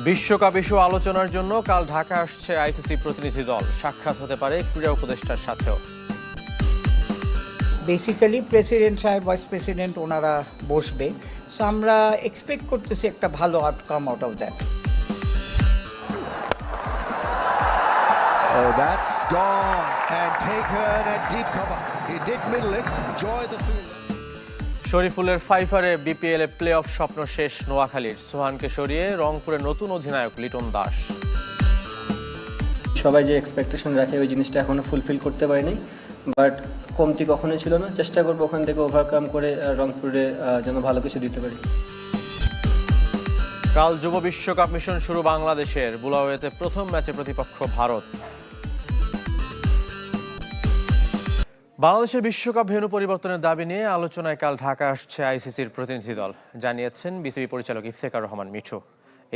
বিশ্বকাপ ইস্যু আলোচনার জন্য কাল ঢাকা আসছে আইসিসি প্রতিনিধি দল। সাক্ষাৎ হতে পারে ক্রীড়া উপদেষ্টার সাথেও। বেসিক্যালি প্রেসিডেন্ট সাহেব, ভাইস প্রেসিডেন্ট ওনারা বসবে। সো আমরা এক্সপেক্ট করতেছি একটা ভালো outcome out of that. Oh, that's gone and taken at deep cover. He did middle it. Enjoy the field. শরীফুলের ফাইফারে বিপিএল এ প্লে অফ স্বপ্ন শেষ নোয়াখালীর। সোহানকে সরিয়ে রংপুরের নতুন অধিনায়ক লিটন দাস। সবাই যে এক্সপেকটেশন রাখে ওই জিনিসটা এখনো ফুলফিল করতে পারিনি, বাট কমতি কখনোই ছিল না। চেষ্টা করবো ওখান থেকে ওভারকাম করে রংপুরে যেন ভালো কিছু দিতে পারি। কাল যুব বিশ্বকাপ মিশন শুরু বাংলাদেশের। বুলাওয়েতে প্রথম ম্যাচে প্রতিপক্ষ ভারত। বাংলাদেশের বিশ্বকাপ ভেন্যু পরিবর্তনের দাবি নিয়ে আলোচনায় কাল ঢাকা আসছে আইসিসির প্রতিনিধি দল, জানিয়েছেন বিসিবি পরিচালক ইফতেখার রহমান মিঠু।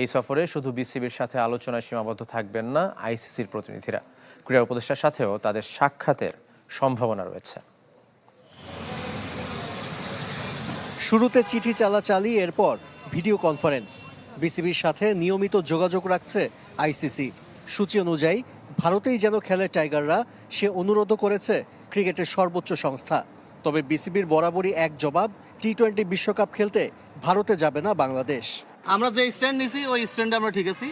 এই সফরে শুধু বিসিবির সাথে আলোচনায় সীমাবদ্ধ থাকবেন না আইসিসির প্রতিনিধিরা, ক্রীড়া উপদেষ্টার সাথেও তাদের সাক্ষাতের সম্ভাবনা রয়েছে। শুরুতে চিঠি চালাচালি, এরপর ভিডিও কনফারেন্স। বিসিবির সাথে নিয়মিত যোগাযোগ রাখছে আইসিসি। সূচি অনুযায়ী ভারতেই যেন খেলে টাইগাররা, সে অনুরোধও করেছে ক্রিকেটের সর্বোচ্চ সংস্থা। তবে বিসিবির বরাবরই এক জবাব, টি-20 বিশ্বকাপ খেলতে ভারতে যাবে না বাংলাদেশ। আমরা যে স্ট্যান্ড নিছি ওই স্ট্যান্ডে আমরা ঠিক আছি।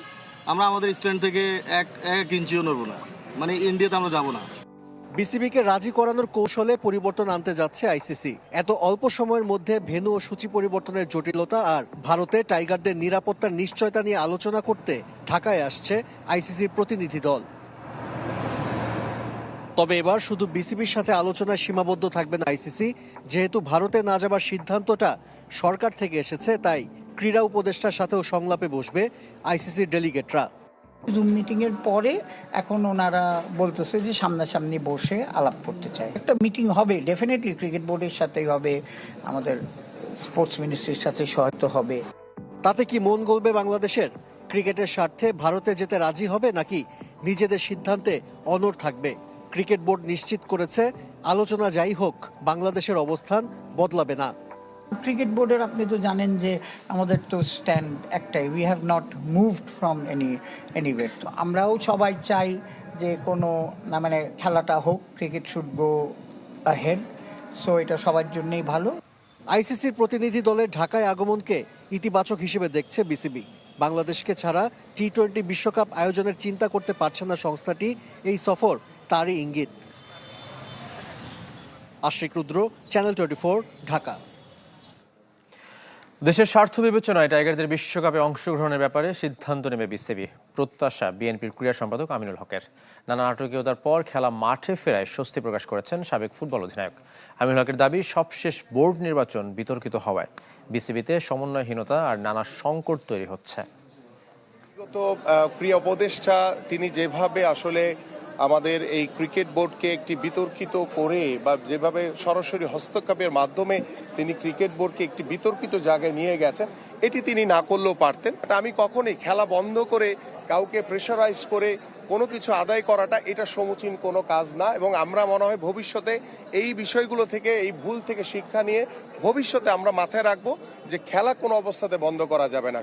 আমরা আমাদের স্ট্যান্ড থেকে এক ইঞ্চিও নড়বো না, মানে ইন্ডিয়াতে আমরা যাব না। বিসিবিকে রাজি করানোর কৌশলে পরিবর্তন আনতে যাচ্ছে আইসিসি। এত অল্প সময়ের মধ্যে ভেন্যু ও সূচি পরিবর্তনের জটিলতা আর ভারতে টাইগারদের নিরাপত্তার নিশ্চয়তা নিয়ে আলোচনা করতে ঢাকায় আসছে আইসিসির প্রতিনিধি দল। তবে এবার শুধু বিসিবির সাথে আলোচনায় সীমাবদ্ধ থাকবেন আইসিসি। যেহেতু ভারতে না যাবার সিদ্ধান্তটা সরকার থেকে এসেছে, তাই ক্রীড়া উপদেষ্টার সাথেও সংলাপে বসবে আইসিসির ডেলিগেটরা। জুম মিটিংয়ের পরে এখন ওনারা বলতেছে যে সামনাসামনি বসে আলাপ করতে চায়। একটা মিটিং হবে ডেফিনেটলি, ক্রিকেট বোর্ডের সাথেই হবে, আমাদের স্পোর্টস মিনিস্ট্রির সাথে হয়তো হবে। তাতে কি মন গলবে বাংলাদেশের? ক্রিকেটের স্বার্থে ভারতে যেতে রাজি হবে নাকি নিজেদের সিদ্ধান্তে অনড় থাকবে? ক্রিকেট বোর্ড নিশ্চিত করেছে আলোচনা যাই হোক, বাংলাদেশের অবস্থান বদলাবে না। ক্রিকেট বোর্ডের আপনি তো জানেন যে আমাদের তো স্ট্যান্ড একটাই, we have not moved from anyway. তো আমরাও সবাই চাই যে কোনো না মানে খেলাটা হোক, cricket should go ahead. So এটা সবার জন্যই ভালো। আইসিসির প্রতিনিধি দলের ঢাকায় আগমনকে ইতিবাচক হিসেবে দেখছে বিসিবি। বাংলাদেশকে ছাড়া টি-20 বিশ্বকাপ আয়োজনের চিন্তা করতে পারছে না সংস্থাটি। এই সফর তারই ইঙ্গিত। আশিক রুদ্র, চ্যানেল 24, ঢাকা। দেশের স্বার্থ বিবেচনায় টাইগারদের বিশ্বকাপে অংশগ্রহণের ব্যাপারে সিদ্ধান্ত নেবে বিসিবি, প্রত্যাশা বিএনপির ক্রীড়া সম্পাদক আমিনুল হকের। নানা নাটকীয়তার পর খেলা মাঠে ফেরায় স্বস্তি প্রকাশ করেছেন সাবেক ফুটবল অধিনায়ক। আমিনুল হকের দাবি, সবশেষ বোর্ড নির্বাচন বিতর্কিত হওয়ায় বিসিবিতে সমন্বয়হীনতা আর নানা সংকট তৈরি হচ্ছে। ক্রীড়া উপদেষ্টা তিনি যেভাবে আসলে আমাদের এই ক্রিকেট বোর্ডকে একটি বিতর্কিত করে বা যেভাবে সরাসরি হস্তক্ষেপের মাধ্যমে তিনি ক্রিকেট বোর্ডকে একটি বিতর্কিত জায়গায় নিয়ে গেছেন, এটি তিনি না করলেও পারতেন। আমি কখনোই খেলা বন্ধ করে কাউকে প্রেশারাইজ করে কোনো কিছু আদায় করাটা এটা সমীচীন কোনো কাজ না। এবং আমরা মনে হয় ভবিষ্যতে এই বিষয়গুলো থেকে, এই ভুল থেকে শিক্ষা নিয়ে ভবিষ্যতে আমরা মাথায় রাখবো যে খেলা কোনো অবস্থাতে বন্ধ করা যাবে না।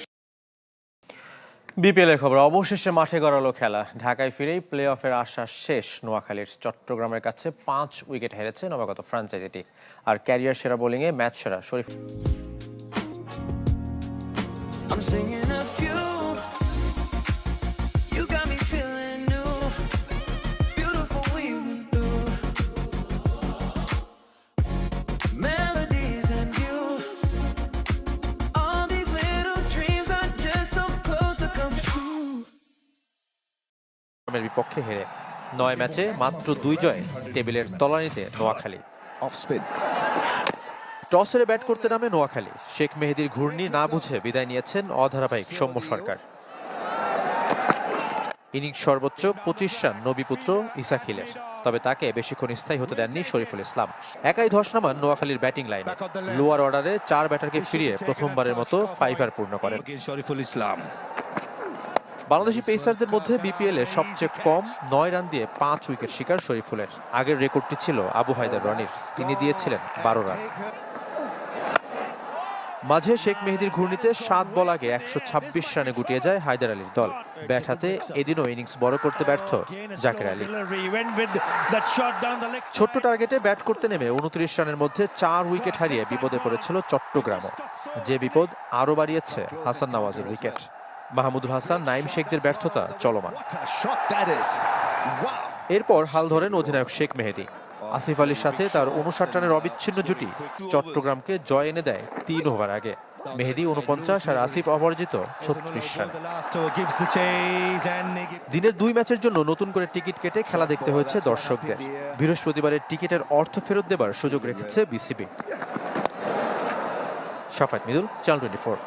বিপিএল এর খবর, অবশেষে মাঠে গড়ালো খেলা। ঢাকায় ফিরেই প্লে অফের আশা শেষ নোয়াখালীর। চট্টগ্রামের কাছে 5 উইকেট হেরেছে নবাগত ফ্র্যাঞ্চাইজিটি। আর ক্যারিয়ার সেরা বোলিংয়ে ম্যাচ সেরা শরীফ। বিপক্ষে হেরে 9 ম্যাচে মাত্র 2 জয়ে টেবিলের তলানিতে নোয়াখালী। টস হেরে ব্যাট করতে নামে নোয়াখালী। শেখ মেহেদীর ঘূর্ণি না বুঝে বিদায় নিয়েছেন অধারাবাহিক সৌম্য সরকার। ইনিংস সর্বোচ্চ 25 রান নবীপুত্র ইসাখিলের, তবে তাকে বেশিক্ষণ স্থায়ী হতে দেননি শরীফুল ইসলাম। একাই ধস নামান নোয়াখালীর ব্যাটিং লাইনে। লোয়ার অর্ডারে 4 ব্যাটারকে ফিরিয়ে প্রথমবারের মতো ফাইভার পূর্ণ করেন শরীফুল ইসলাম। বাংলাদেশি পেসারদের মধ্যে বিপিএল এ সবচেয়ে কম 9 রান দিয়ে 5 উইকেট শিকার শরীফুলের। আগের রেকর্ডটি ছিল আবু হায়দার রনির, তিনি দিয়েছিলেন 12 রান। মাঝে শেখ মেহেদীর ঘূর্ণিতে 7 বল আগে 126 রানে গুটিয়ে যায় হায়দার আলীর দল। ব্যাট হাতে এদিনও ইনিংস বড় করতে ব্যর্থ জাকের আলী। ছোট্ট টার্গেটে ব্যাট করতে নেমে 29 রানের মধ্যে 4 উইকেট হারিয়ে বিপদে পড়েছিল চট্টগ্রামও। যে বিপদ আরও বাড়িয়েছে হাসান নওয়াজের উইকেট। মাহমুদুল হাসান, নাইম শেখদের ব্যর্থতা চলমান। এরপর হাল ধরেন অধিনায়ক শেখ মেহেদী। আসিফ আলীর সাথে তার 59 রানের অবিচ্ছিন্ন জুটি চট্টগ্রামকে জয় এনে দেয় 3 ওভার আগে। মেহেদী 49 আর আসিফ অপরাজিত 36 রানে। দিনের 2 ম্যাচের জন্য নতুন করে টিকিট কেটে খেলা দেখতে হয়েছে দর্শকদের। বৃহস্পতিবারের টিকিটের অর্থ ফেরত দেবার সুযোগ রেখেছে বিসিবি। শাফাত মিদুল, চ্যানেল 24।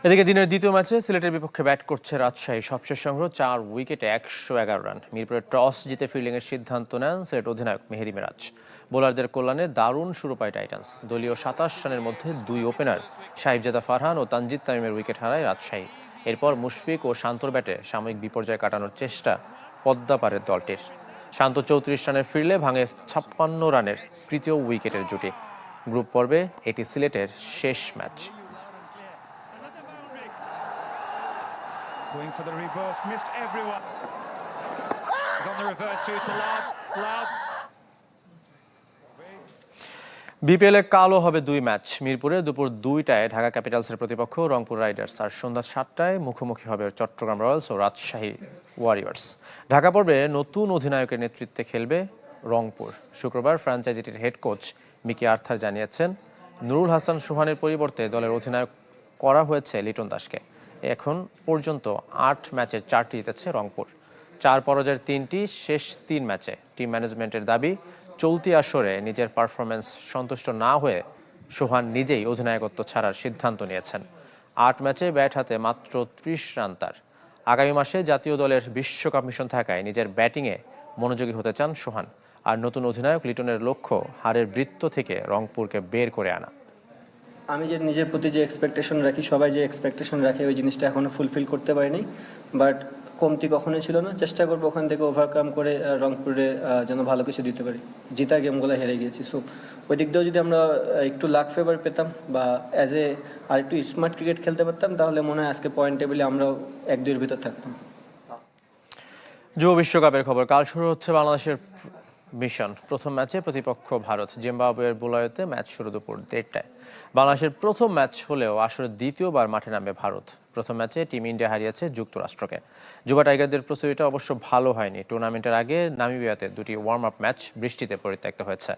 এদিকে দিনের দ্বিতীয় ম্যাচে সিলেটের বিপক্ষে ব্যাট করছে রাজশাহী। সবশেষ সংগ্রহ 4 উইকেটে 111 রান। মিরপুরে টস জিতে ফিল্ডিংয়ের সিদ্ধান্ত নেন সিলেট অধিনায়ক মেহেদী মিরাজ। বোলারদের কল্যাণে দারুণ শুরু পায় টাইটান্স। দলীয় 27 রানের মধ্যে 2 ওপেনার সাহিবজাদা ফারহান ও তানজিদ তামিমের উইকেট হারায় রাজশাহী। এরপর মুশফিক ও শান্তর ব্যাটে সাময়িক বিপর্যয় কাটানোর চেষ্টা পদ্মাপাড়ের দলটির। শান্ত 34 রানে ফিরলে ভাঙে 56 রানের তৃতীয় উইকেটের জুটি। গ্রুপ পর্বে এটি সিলেটের শেষ match. Going for the reverse, missed everyone. On the reverse through to Loud. বিপিএলে কালও হবে 2 ম্যাচ। মিরপুরে দুপুর 2টায় ঢাকা ক্যাপিটালসের প্রতিপক্ষ রংপুর রাইডার্স, আর সন্ধ্যা 7টায় মুখোমুখি হবে চট্টগ্রাম রয়্যালস ও রাজশাহী ওয়ারিয়র্স। ঢাকা পর্বে নতুন অধিনায়কের নেতৃত্বে খেলবে রংপুর। শুক্রবার ফ্র্যাঞ্চাইজিটির হেড কোচ মিকি আর্থার জানিয়েছেন, নুরুল হাসান সোহানের পরিবর্তে দলের অধিনায়ক করা হয়েছে লিটন দাসকে। এখন পর্যন্ত 8 ম্যাচের 4টি জিতেছে রংপুর। 4 পরাজয়ের 3টি শেষ 3 ম্যাচে। টিম ম্যানেজমেন্টের দাবি, চলতি আসরে নিজের পারফরম্যান্স সন্তুষ্ট না হয়ে সোহান নিজেই অধিনায়কত্ব ছাড়ার সিদ্ধান্ত নিয়েছেন। 8 ম্যাচে ব্যাট হাতে মাত্র 30 রান তার। আগামী মাসে জাতীয় দলের বিশ্বকাপ মিশন থাকায় নিজের ব্যাটিংয়ে মনোযোগী হতে চান সোহান। আর নতুন অধিনায়ক লিটনের লক্ষ্য হারের বৃত্ত থেকে রংপুরকে বের করে আনা। আমি যে নিজের প্রতি যে এক্সপেকটেশন রাখি, সবাই যে এক্সপেকটেশন রাখে, ওই জিনিসটা এখনও ফুলফিল করতে পারিনি। বাট কমতি কখনোই ছিল না। চেষ্টা করবো ওখান থেকে ওভারকাম করে রংপুরে যেন ভালো কিছু দিতে পারি। জিতা গেমগুলো হেরে গিয়েছি, সো ওই দিক দিয়েও যদি আমরা একটু লাক ফেভার পেতাম বা অ্যাজ এ আর একটু স্মার্ট ক্রিকেট খেলতে পারতাম, তাহলে মনে হয় আজকে পয়েন্ট টেবিলে আমরাও 1-2-এর ভিতর থাকতাম। যুব বিশ্বকাপের খবর। কাল শুরু হচ্ছে বাংলাদেশের মিশন। প্রথম ম্যাচে প্রতিপক্ষ ভারত। জিম্বাবুয়ের বুলায়োতে ম্যাচ শুরু দুপুর 1:30টায়। বাংলাদেশের প্রথম ম্যাচ হলেও আসলে দ্বিতীয়বার মাঠে নামবে ভারত। প্রথম ম্যাচে টিম ইন্ডিয়া হারিয়েছে যুক্তরাষ্ট্রকে। যুবা টাইগারদের প্রস্তুতিটা অবশ্য ভালো হয়নি। টুর্নামেন্টের আগে নামিবিয়াতে 2টি ওয়ার্ম আপ ম্যাচ বৃষ্টিতে পরিত্যক্ত হয়েছে।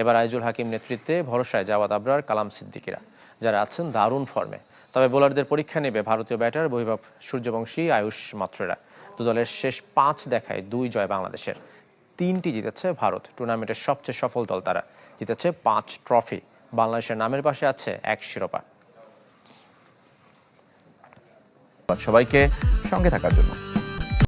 এবার আইজুল হাকিম নেতৃত্বে ভরসায় জাওয়াদ আবরার, কালাম সিদ্দিকীরা, যারা আছেন দারুণ ফর্মে। তবে বোলারদের পরীক্ষা নেবে ভারতীয় ব্যাটার বৈভব সূর্যবংশী, আয়ুষ মাত্রেরা। দলের শেষ 5 দেখায় 2 জয় বাংলাদেশের। 3টি জিতেছে ভারত। টুর্নামেন্টের সবচেয়ে সফল দল তারা। জিতেছে 5 ট্রফি। বাংলাদেশের নামের পাশে আছে 1 শিরোপা। সবাইকে সঙ্গে থাকার জন্য।